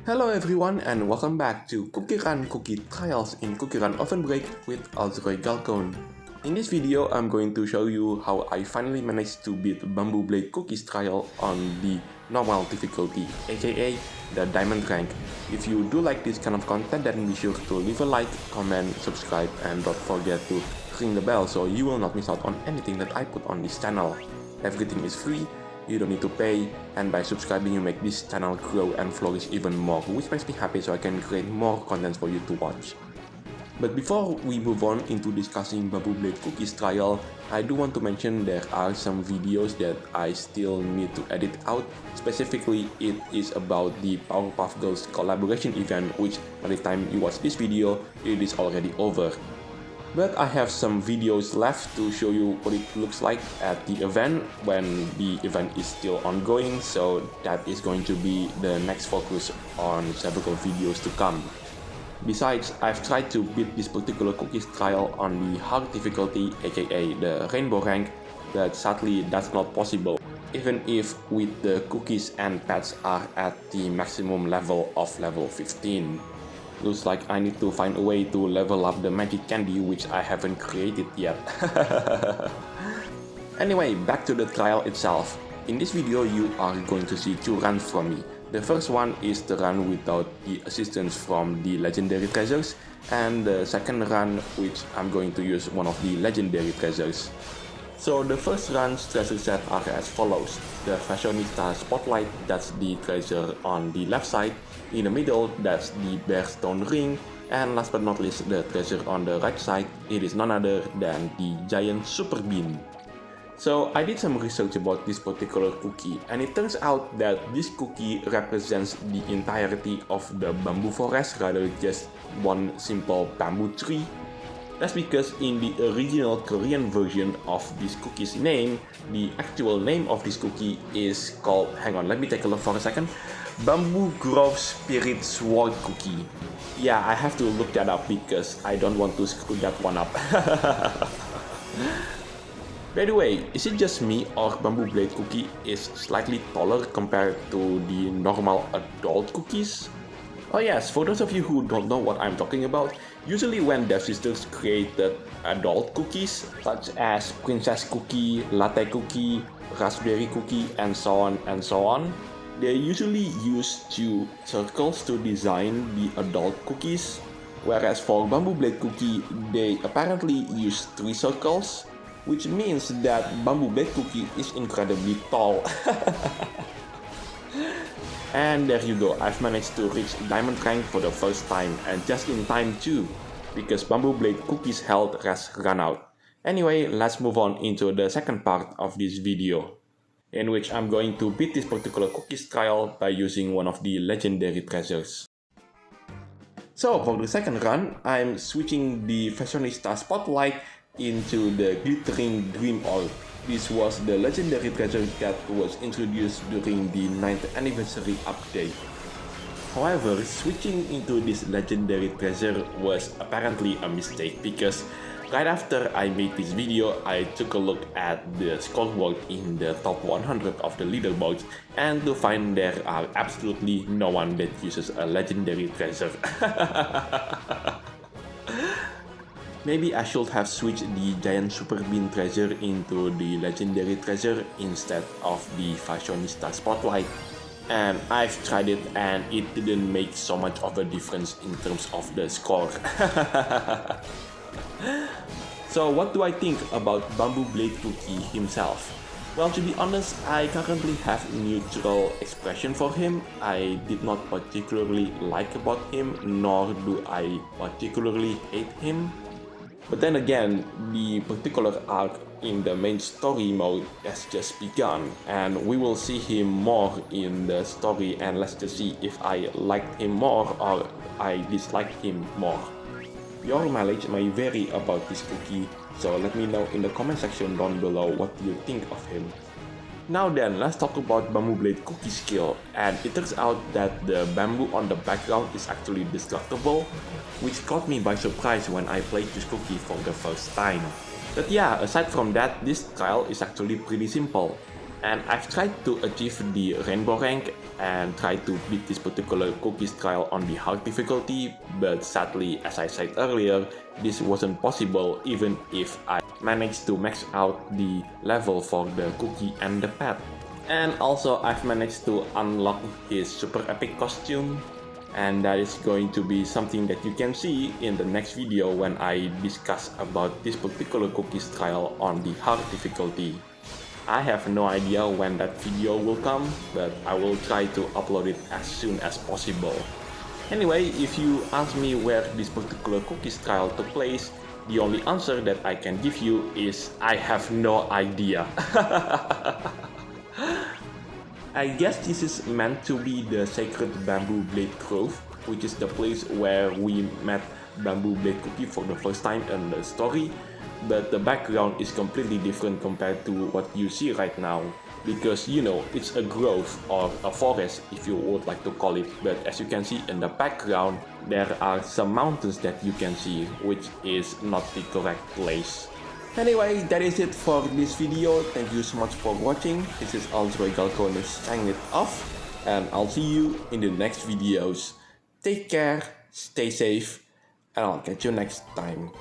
Hello everyone and welcome back to CookieRun Cookie Trials in CookieRunOvenBreak with Alzroy Galcone. In this video, I'm going to show you how I finally managed to beat Bamboobladecookietrial on the normal difficulty, aka the Diamondrank. If you do like this kind of content, then be sure to leave a like, comment, subscribe, and don't forget to ring the bell so you will not miss out on anything that I put on this channel. Everything is free. You don't need to pay, and by subscribing you make this channel grow and flourish even more, which makes me happy so I can create more content for you to watch. But before we move on into discussing Bamboobladecookietrial, I do want to mention there are some videos that I still need to edit out. Specifically, it is about the Powerpuff Girls collaboration event, which by the time you watch this video, it is already over. But I have some videos left to show you what it looks like at the event when the event is still ongoing, so that is going to be the next focus on several videos to come. Besides, I've tried to beat this particular cookies trial on the hard difficulty, aka the rainbow rank, but sadly that's not possible, even if with the cookies and pets are at the maximum level of level 15. Looks like I need to find a way to level up the magic candy, which I haven't created yet. Anyway, back to the trial itself. In this video, you are going to see two runs from me. The first one is the run without the assistance from the legendary treasures, and the second run, which I'm going to use one of the legendary treasures. So the first run's treasure set are as follows. The Fashionista Spotlight, that's the treasure on the left side. In the middle, that's the Bear Stone Ring. And last but not least, the treasure on the right side, it is none other than the Giant Super Bean. So I did some research about this particular cookie, and it turns out that this cookie represents the entirety of the bamboo forest rather than just one simple bamboo tree. That's because in the original Korean version of this cookie's name, the actual name of this cookie is called, hang on, let me take a look for a second, Bamboo Grove Spirit Sword Cookie. Yeah, I have to look that up because I don't want to screw that one up. By the way, is it just me or Bamboobblade cookie is slightly taller compared to the normal adult cookies? Oh yes, for those of you who don't know what I'm talking about, usually when Devsisters created adult cookies, such as Princess Cookie, Latte Cookie, Raspberry Cookie, and so on, they usually use two circles to design the adult cookies, whereas for Bamboobblade Cookie, they apparently use 3 circles, which means that Bamboobblade Cookie is incredibly tall. And there you go, I've managed to reach Diamondrank for the first time, and just in time too, because Bamboobblade Cookie's health has run out. Anyway, let's move on into the second part of this video, in which I'm going to beat this particular cookies trial by using one of the legendary treasures. So for the second run, I'm switching the Fashionista Spotlight into the Glittering Dream Orb. This was the legendary treasure that was introduced during the 9th anniversary update. However, switching into this legendary treasure was apparently a mistake because right after I made this video, I took a look at the scoreboard in the top 100 of the leaderboards, and to find there are absolutely no one that uses a legendary treasure. Maybe I should have switched the Giant Super Bean treasure into the legendary treasure instead of the Fashionista Spotlight. And I've tried it and it didn't make so much of a difference in terms of the score. So what do I think about Bamboobblade Cookie himself? Well, to be honest, I currently have neutral expression for him. I did not particularly like about him, nor do I particularly hate him. But then again, the particular arc in the main story mode has just begun, and we will see him more in the story, and let's just see if I liked him more or I disliked him more. Your mileage may vary about this cookie, so let me know in the comment section down below what you think of him. Now then, let's talk about Bamboobblade Cookie skill, and it turns out that the bamboo on the background is actually destructible, which caught me by surprise when I played this cookie for the first time. But yeah, aside from that, this trial is actually pretty simple. And I've tried to achieve the rainbow rank and tried to beat this particular cookies trial on the hard difficulty, but sadly, as I said earlier, this wasn't possible even if I managed to max out the level for the cookie and the pet. And also I've managed to unlock his super epic costume, and that is going to be something that you can see in the next video when I discuss about this particular cookies trial on the hard difficulty. I have no idea when that video will come, but I will try to upload it as soon as possible. Anyway, if you ask me where this particular cookies trial took place, the only answer that I can give you is I have no idea. I guess this is meant to be the sacred Bambooblade Grove, which is the place where we met Bamboobladecookie for the first time in the story, but the background is completely different compared to what you see right now, because you know, it's a grove or a forest if you would like to call it, but as you can see in the background, there are some mountains that you can see, which is not the correct place. Anyway, that is it for this video. Thank you so much for watching. This is also Galcone signing it off, and I'll see you in the next videos. Take care, stay safe, and I'll catch you next time.